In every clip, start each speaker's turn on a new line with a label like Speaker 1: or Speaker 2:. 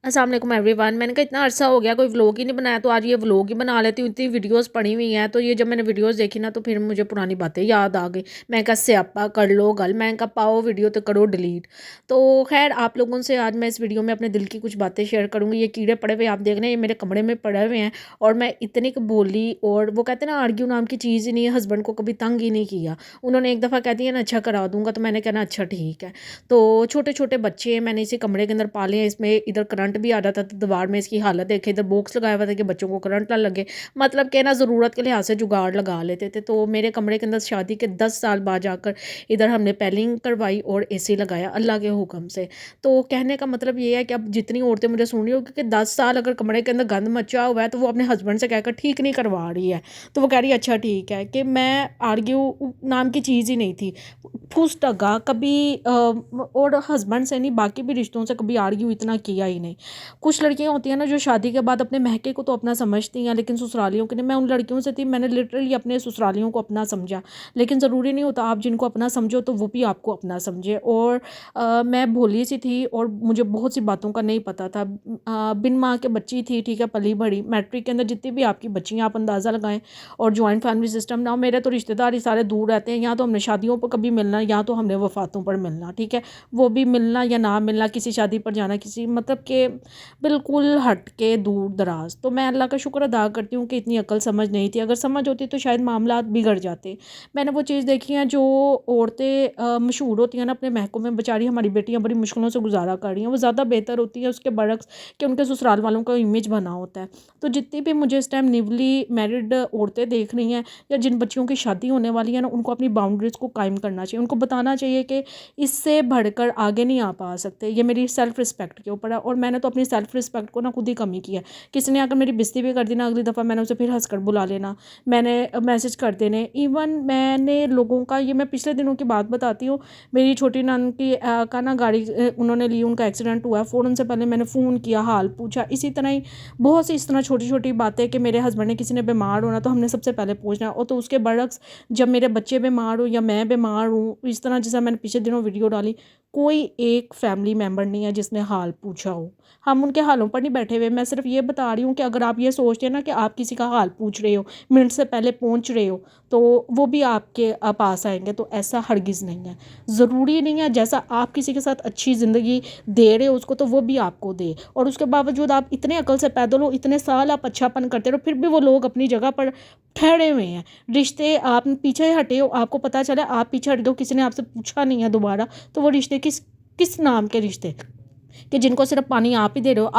Speaker 1: अस्सलाम वालेकुम एवरीवन। मैंने कहा इतना अरसा हो गया कोई व्लॉग ही नहीं बनाया, तो आज ये व्लॉग ही बना लेती हूँ। इतनी वीडियोस पड़ी हुई हैं, तो ये जब मैंने वीडियोस देखी ना, तो फिर मुझे पुरानी बातें याद आ गई। मैं कहा स्यापा कर लो गल, मैं कहा पाओ वीडियो तो करो डिलीट। तो खैर, आप लोगों से आज मैं इस वीडियो में अपने दिल की कुछ बातें शेयर करूँगी। ये कीड़े पड़े हुए आप देख रहे हैं, ये मेरे कमरे में पड़े हुए हैं, और मैं इतनी क बोली, और वो कहते हैं ना आर्ग्यू नाम की चीज़ ही नहीं है। हस्बैंड को कभी तंग ही नहीं किया। उन्होंने एक दफ़ा कह दिया ना अच्छा करा दूंगा, तो मैंने कहना अच्छा ठीक है। तो छोटे छोटे बच्चे हैं, मैंने इसे कमरे के अंदर पाले हैं। इसमें इधर करंट भी आ जाता था, दीवार में इसकी हालत देखे, इधर बॉक्स लगाया हुआ था कि बच्चों को करंट ना लगे। मतलब कि ना ज़रूरत के लिहाज से जुगाड़ लगा लेते थे। तो मेरे कमरे के अंदर शादी के 10 साल बाद जाकर इधर हमने पेलिंग करवाई और एसी लगाया अल्लाह के हुक्म से। तो कहने का मतलब ये है कि अब जितनी औरतें मुझे सुन रही हो, क्योंकि 10 साल अगर कमरे के अंदर गंद मचा हुआ है, तो वो अपने हस्बैंड से कहकर ठीक नहीं करवा रही है। तो वो कह रही है अच्छा ठीक है, कि मैं आर्ग्यू नाम की चीज़ ही नहीं थी। फुस टगा कभी और हस्बैंड से नहीं, बाकी भी रिश्तों से कभी आर्ग्यू इतना किया ही नहीं। कुछ लड़कियां होती हैं ना जो शादी के बाद अपने महके को तो अपना समझती हैं, लेकिन ससुरालियों के नहीं। मैं उन लड़कियों से थी, मैंने लिटरली अपने ससुरालियों को अपना समझा। लेकिन ज़रूरी नहीं होता आप जिनको अपना समझो तो वो भी आपको अपना समझे। और मैं भोली सी थी और मुझे बहुत सी बातों का नहीं पता था। बिन माँ के बच्ची थी, ठीक है, पली बड़ी। मैट्रिक के अंदर जितनी भी आपकी बच्चियाँ आप अंदाज़ा लगाएं, और जॉइंट फैमिली सिस्टम ना, मेरे तो रिश्तेदार ही सारे दूर रहते हैं। या तो हमने शादियों पर कभी मिलना, या तो हमने वफातों पर मिलना, ठीक है। वो भी मिलना या ना मिलना, किसी शादी पर जाना, किसी मतलब के बिल्कुल हट के दूर दराज। तो मैं अल्लाह का शुक्र अदा करती हूँ कि इतनी अक्ल समझ नहीं थी। अगर समझ होती तो शायद मामला बिगड़ जाते। मैंने वो चीज़ देखी है जो औरतें मशहूर होती हैं ना अपने महकों में, बेचारी हमारी बेटियाँ बड़ी मुश्किलों से गुजारा कर रही हैं, वो ज़्यादा बेहतर होती है उसके बरक्स कि उनके ससुराल वालों का इमेज बना होता है। तो जितनी भी मुझे इस टाइम न्यूली मैरिड औरतें देख रही हैं, या जिन बच्चियों की शादी होने वाली है ना, उनको अपनी बाउंड्रीज़ को कायम करना चाहिए। उनको बताना चाहिए कि इससे बढ़कर आगे नहीं आ पा सकते। ये मेरी सेल्फ़ रिस्पेक्ट के ऊपर है, और मैंने तो अपनी सेल्फ़ रिस्पेक्ट को ना खुद ही कमी किया है। किसी ने अगर मेरी बेइज्जती भी कर दी ना, अगली दफ़ा मैंने उसे फिर हंस कर बुला लेना, मैंने मैसेज कर देने। इवन मैंने लोगों का, ये मैं पिछले दिनों की बात बताती हूँ। मेरी छोटी नंद की का ना गाड़ी उन्होंने ली, उनका एक्सीडेंट हुआ है। फ़ौरन से पहले मैंने फ़ोन किया, हाल पूछा। इसी तरह ही बहुत सी इस तरह छोटी छोटी बातें कि मेरे हस्बैंड ने किसी ने बीमार होना, तो हमने सबसे पहले पूछना। और तो उसके बरक्स जब मेरे बच्चे बीमार हो या मैं बीमार हूँ, इस तरह जैसा मैंने पिछले दिनों वीडियो डाली, कोई एक फैमिली मेम्बर नहीं है जिसने हाल पूछा हो। हम उनके हालों पर नहीं बैठे हुए। मैं सिर्फ ये बता रही हूँ कि अगर आप ये सोचते हैं ना कि आप किसी का हाल पूछ रहे हो, मिनट से पहले पहुँच रहे हो, तो वो भी आपके पास आएंगे, तो ऐसा हरगिज़ नहीं है। ज़रूरी नहीं है जैसा आप किसी के साथ अच्छी ज़िंदगी दे रहे हो उसको, तो वो भी आपको दे। और उसके बावजूद आप इतने अकल से पैदल हो, इतने साल आप अच्छापन करते रहो, फिर भी वो लोग अपनी जगह पर ठहरे हुए हैं। रिश्ते आप पीछे हटे हो, आपको पता चला आप पीछे हट गए हो, किसी ने आपसे पूछा नहीं है दोबारा, तो वो रिश्ते किस किस नाम के रिश्ते कि जिनको सिर्फ पानी आप ही दे रहे हो।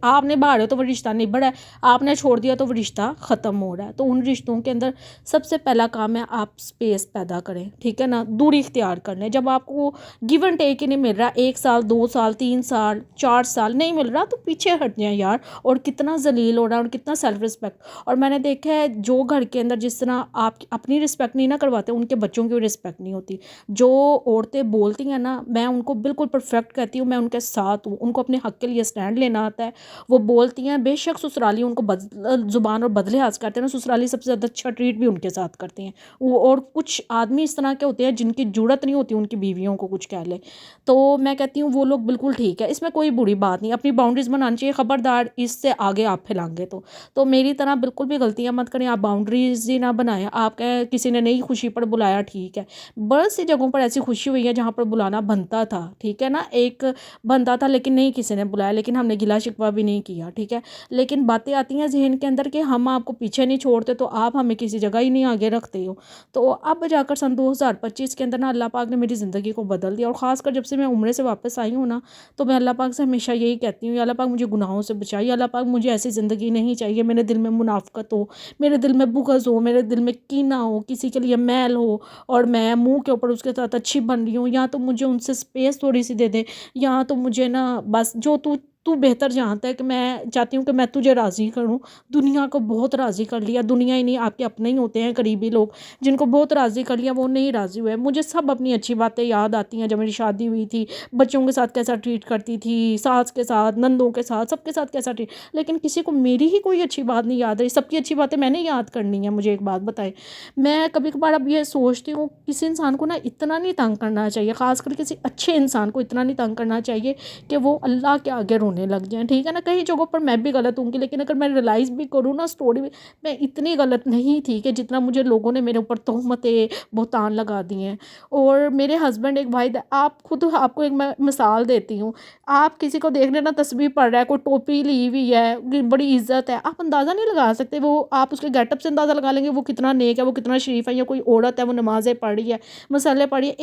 Speaker 1: आप निभा रहे हो तो वो रिश्ता निभा है, आपने छोड़ दिया तो वो रिश्ता ख़त्म हो रहा है। तो उन रिश्तों के अंदर सबसे पहला काम है आप स्पेस पैदा करें, ठीक है ना, दूरी इख्तियार कर लें। जब आपको गिव एंड टेक ही नहीं मिल रहा, 1 साल 2 साल 3 साल 4 साल नहीं मिल रहा, तो पीछे हट जाए यार। और कितना जलील हो रहा है, और कितना सेल्फ रिस्पेक्ट। और मैंने देखा है जो घर के अंदर जिस तरह आप अपनी रिस्पेक्ट नहीं ना करवाते, उनके बच्चों की रिस्पेक्ट नहीं होती। जो औरतें बोलती हैं ना, मैं उनको बिल्कुल परफेक्ट कहती हूँ, मैं उनके साथ हूँ। उनको अपने हक के लिए स्टैंड लेना आता है। वो बोलती हैं, बेशक ससुराली उनको ज़ुबान और बदले हाथ करते हैं ना, ससुराली सबसे ज़्यादा अच्छा ट्रीट भी उनके साथ करते हैं वो। और कुछ आदमी इस तरह के होते हैं जिनकी ज़रूरत नहीं होती उनकी बीवियों को कुछ कह ले। तो मैं कहती हूँ वो लोग बिल्कुल ठीक है, इसमें कोई बुरी बात नहीं। अपनी बाउंड्रीज बनानी चाहिए, ख़बरदार इससे आगे आप फैलाएंगे तो मेरी तरह बिल्कुल भी गलतियाँ मत करें। आप बाउंड्रीज ही ना बनाएं। आप कहें किसी ने नई खुशी पर बुलाया, ठीक है, बहुत सी जगहों पर ऐसी खुशी हुई है जहाँ पर बुलाना बनता था, ठीक है ना, एक बनता था, लेकिन नहीं किसी ने बुलाया, लेकिन हमने गिला शिकवा भी नहीं किया, ठीक है। लेकिन बातें आती हैं जहन के अंदर कि हम आपको पीछे नहीं छोड़ते, तो आप हमें किसी जगह ही नहीं आगे रखते हो। तो अब जाकर सन 2025 के अंदर ना अल्लाह पाक ने मेरी ज़िंदगी को बदल दिया। और ख़ासकर जब से मैं उम्रे से वापस आई हूँ ना, तो मैं अल्लाह पाक से हमेशा यही कहती हूँ, अल्लाह पाक मुझे गुनाहों से बचाइए। अल्लाह पाक मुझे ऐसी ज़िंदगी नहीं चाहिए, मेरे दिल में मुनाफ़कत हो, मेरे दिल में बुग़्ज़ हो, मेरे दिल में कीना हो, किसी के लिए मैल हो, और मैं मुंह के ऊपर उसके साथ अच्छी बन रही हूँ। या तो मुझे उनसे स्पेस थोड़ी सी दे दे, या तो मुझे ना बस जो तू तू बेहतर जानता है। कि मैं चाहती हूँ कि मैं तुझे राज़ी करूँ। दुनिया को बहुत राज़ी कर लिया, दुनिया ही नहीं, आपके अपने ही होते हैं करीबी लोग जिनको बहुत राज़ी कर लिया, वो नहीं राज़ी हुए। मुझे सब अपनी अच्छी बातें याद आती हैं, जब मेरी शादी हुई थी, बच्चों के साथ कैसा ट्रीट करती थी, सास के साथ, नंदों के साथ, सबके साथ कैसा ट्रीट। लेकिन किसी को मेरी ही कोई अच्छी बात नहीं याद रही। सबकी अच्छी बातें मैंने याद करनी है। मुझे एक बात बताएं, मैं कभी कभार अब ये सोचती हूँ, किसी इंसान को ना इतना नहीं तंग करना चाहिए, ख़ासकर किसी अच्छे इंसान को इतना नहीं तंग करना चाहिए कि वो अल्लाह के आगे रोने رونے لگ جائیں, ٹھیک ہے نا. کئی جگہوں پر میں بھی غلط ہوں گی, لیکن اگر میں ریلائز بھی کروں نا اسٹوری میں اتنی غلط نہیں تھی کہ جتنا مجھے لوگوں نے میرے اوپر تہمتیں بہتان لگا دی ہیں. اور میرے ہسبینڈ ایک بھائی, آپ خود آپ کو ایک میں مثال دیتی ہوں, آپ کسی کو دیکھ لینا تسبیح پڑھ رہا ہے, کوئی ٹوپی لی ہوئی ہے, بڑی عزت ہے, آپ اندازہ نہیں لگا سکتے وہ, آپ اس کے گیٹ اپ سے اندازہ لگا لیں گے وہ کتنا نیک ہے, وہ کتنا شریف ہے, یا کوئی عورت ہے وہ نمازیں پڑھ رہی ہے, مسلے پڑھ رہی ہے.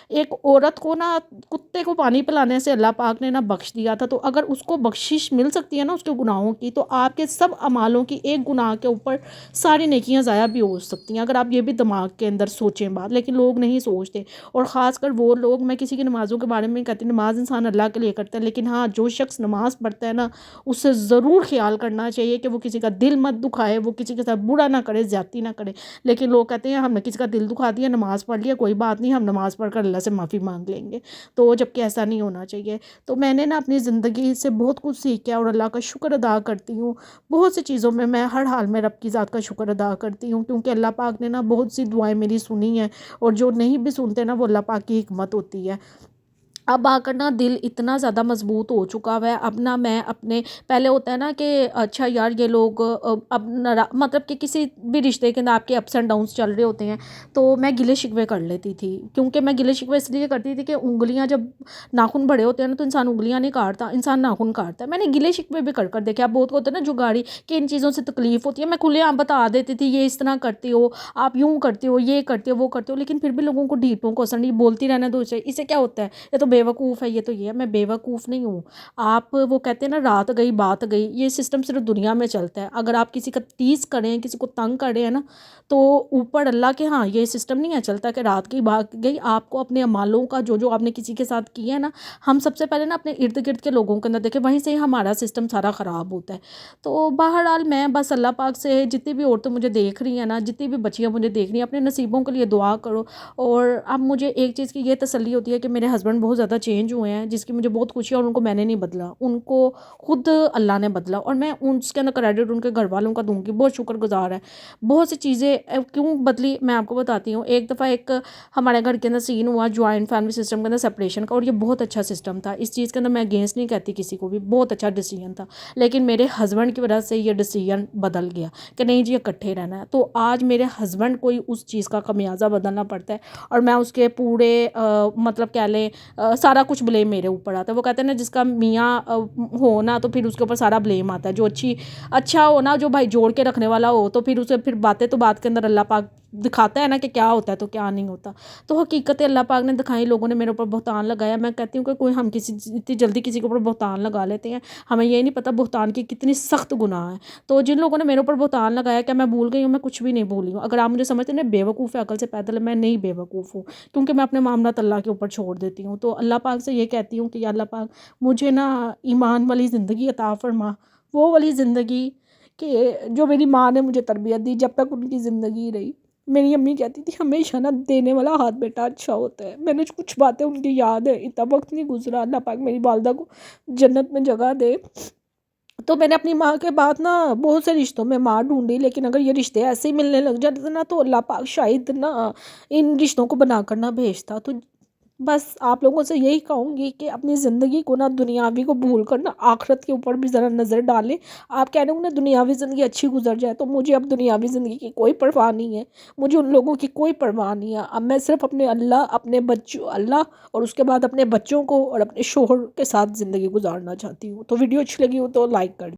Speaker 1: ایک عورت کو نا کتے کو پانی پلانے سے اللہ پاک نے نا بخش دیا تھا, تو اگر اس کو بخشش مل سکتی ہے نا اس کے گناہوں کی, تو آپ کے سب اعمالوں کی ایک گناہ کے اوپر ساری نیکیاں ضائع بھی ہو سکتی ہیں, اگر آپ یہ بھی دماغ کے اندر سوچیں بات. لیکن لوگ نہیں سوچتے, اور خاص کر وہ لوگ, میں کسی کی نمازوں کے بارے میں نہیں کہتی, نماز انسان اللہ کے لیے کرتا ہے, لیکن ہاں جو شخص نماز پڑھتا ہے نا اس سے ضرور خیال کرنا چاہیے کہ وہ کسی کا دل مت دکھائے, وہ کسی کے ساتھ برا نہ کرے, زیادتی نہ کرے. لیکن لوگ کہتے ہیں ہم نے کسی کا دل دکھا دیا, نماز پڑھ لیا, کوئی بات نہیں, ہم نماز پڑھ کر اللہ سے معافی مانگ لیں گے, تو جبکہ ایسا نہیں ہونا چاہیے. تو میں نے نا اپنی زندگی سے بہت کچھ سیکھا, اور اللہ کا شکر ادا کرتی ہوں. بہت سی چیزوں میں ہر حال میں رب کی ذات کا شکر ادا کرتی ہوں, کیونکہ اللہ پاک نے نا بہت سی دعائیں میری سنی ہیں, اور جو نہیں بھی سنتے نا وہ اللہ پاک کی حکمت ہوتی ہے. اب آ کر نا دل اتنا زیادہ مضبوط ہو چکا ہوا ہے. اب نا میں اپنے, پہلے ہوتا ہے نا کہ اچھا یار یہ لوگ اب مطلب کہ کسی بھی رشتے کے اندر آپ کے اپس اینڈ ڈاؤنس چل رہے ہوتے ہیں, تو میں گلے شکوے کر لیتی تھی. کیونکہ میں گلے شکوے اس لیے کرتی تھی کہ انگلیاں جب ناخن بڑے ہوتے ہیں نا تو انسان انگلیاں نہیں کاٹتا, انسان ناخن کاٹتا ہے. میں نے گلے شکوے بھی کر دیکھے. اب بہت کو ہوتا ہے نا جو گاڑی کہ ان چیزوں سے تکلیف ہوتی ہے, میں کھلے عام بتا دیتی تھی یہ اس طرح کرتی ہو, آپ یوں کرتے ہو, یہ کرتے ہو, وہ کرتے ہو. لیکن پھر بھی لوگوں کو ڈھیپوں کو اثر نہیں, بولتی رہنا دو سے, اس سے کیا ہوتا ہے, یہ تو بے وقوف ہے, یہ تو یہ ہے. میں بے وقوف نہیں ہوں. آپ وہ کہتے ہیں نا رات گئی بات گئی, یہ سسٹم صرف دنیا میں چلتا ہے. اگر آپ کسی کا تیز کریں, کسی کو تنگ کریں ہیں نا, تو اوپر اللہ کے ہاں یہ سسٹم نہیں ہے چلتا کہ رات کی بات گئی. آپ کو اپنے اعمالوں کا جو آپ نے کسی کے ساتھ کیا ہے نا, ہم سب سے پہلے نا اپنے ارد گرد کے لوگوں کے اندر دیکھیں, وہیں سے ہی ہمارا سسٹم سارا خراب ہوتا ہے. تو بہرحال میں بس اللہ پاک سے, جتنی بھی عورتیں مجھے دیکھ رہی ہیں نا, جتنی بھی بچیاں مجھے دیکھ رہی ہیں, اپنے نصیبوں کے لیے دعا کرو. اور اب مجھے ایک چیز کی یہ تسلی ہوتی ہے کہ میرے ہسبینڈ بہت زیادہ چینج ہوئے ہیں, جس کی مجھے بہت خوشی ہے, اور ان کو میں نے نہیں بدلا, ان کو خود اللہ نے بدلا. اور میں اس کے اندر کریڈٹ ان کے گھر والوں کا دوں گی, بہت شکر گزار ہے. بہت سی چیزیں کیوں بدلی میں آپ کو بتاتی ہوں. ایک دفعہ ایک ہمارے گھر کے اندر سین ہوا جوائنٹ فیملی سسٹم کے اندر سپریشن کا, اور یہ بہت اچھا سسٹم تھا. اس چیز کے اندر میں اگینسٹ نہیں کہتی کسی کو بھی, بہت اچھا ڈیسیجن تھا. لیکن میرے ہسبینڈ کی وجہ سے یہ ڈیسیجن بدل گیا کہ نہیں جی اکٹھے رہنا ہے. تو آج میرے ہسبینڈ کو ہی اس چیز کا خمیازہ بدلنا پڑتا ہے, اور میں اس کے پورے مطلب کہہ لیں سارا کچھ بلیم میرے اوپر آتا ہے. وہ کہتے ہیں نا جس کا میاں ہو نا تو پھر اس کے اوپر سارا بلیم آتا ہے. جو اچھا ہو نا, جو بھائی جوڑ کے رکھنے والا ہو, تو پھر اسے پھر باتیں تو بات کے اندر اللہ پاک دکھاتا ہے نا کہ کیا ہوتا ہے تو کیا نہیں ہوتا. تو حقیقت اللہ پاک نے دکھائی, لوگوں نے میرے اوپر بہتان لگایا. میں کہتی ہوں کہ کوئی ہم اتنی جلدی کسی کے اوپر بہتان لگا لیتے ہیں, ہمیں یہ نہیں پتہ بہتان کی کتنی سخت گناہ ہے. تو جن لوگوں نے میرے اوپر بہتان لگایا, کیا میں بھول گئی ہوں؟ میں کچھ بھی نہیں بھولی ہوں. اگر آپ مجھے سمجھتے ہیں بے وقوف ہے, عقل سے پیدل ہے, میں نہیں بے وقوف ہوں, کیونکہ میں اپنے معاملات اللہ کے اوپر چھوڑ دیتی ہوں. تو اللہ پاک سے یہ کہتی ہوں کہ یا اللہ پاک مجھے نا ایمان والی زندگی عطا فرما, وہ والی زندگی کہ جو میری ماں نے مجھے تربیت دی جب تک ان کی زندگی رہی. میری امی کہتی تھی ہمیشہ نا دینے والا ہاتھ بیٹا اچھا ہوتا ہے. میں نے کچھ باتیں ان کی یاد ہے, اتنا وقت نہیں گزرا, اللہ پاک میری والدہ کو جنت میں جگہ دے. تو میں نے اپنی ماں کے بعد نا بہت سے رشتوں میں ماں ڈھونڈی, لیکن اگر یہ رشتے ایسے ہی ملنے لگ جاتے نا تو اللہ پاک شاید نا ان رشتوں کو بنا کر نہ بھیجتا. تو بس آپ لوگوں سے یہی کہوں گی کہ اپنی زندگی کو نا دنیاوی کو بھول کر نا آخرت کے اوپر بھی ذرا نظر ڈالیں. آپ کہہ رہے ہو نا دنیاوی زندگی اچھی گزر جائے, تو مجھے اب دنیاوی زندگی کی کوئی پرواہ نہیں ہے, مجھے ان لوگوں کی کوئی پرواہ نہیں ہے. اب میں صرف اپنے اللہ, اپنے بچوں اللہ, اور اس کے بعد اپنے بچوں کو اور اپنے شوہر کے ساتھ زندگی گزارنا چاہتی ہوں. تو ویڈیو اچھی لگی ہو تو لائک کر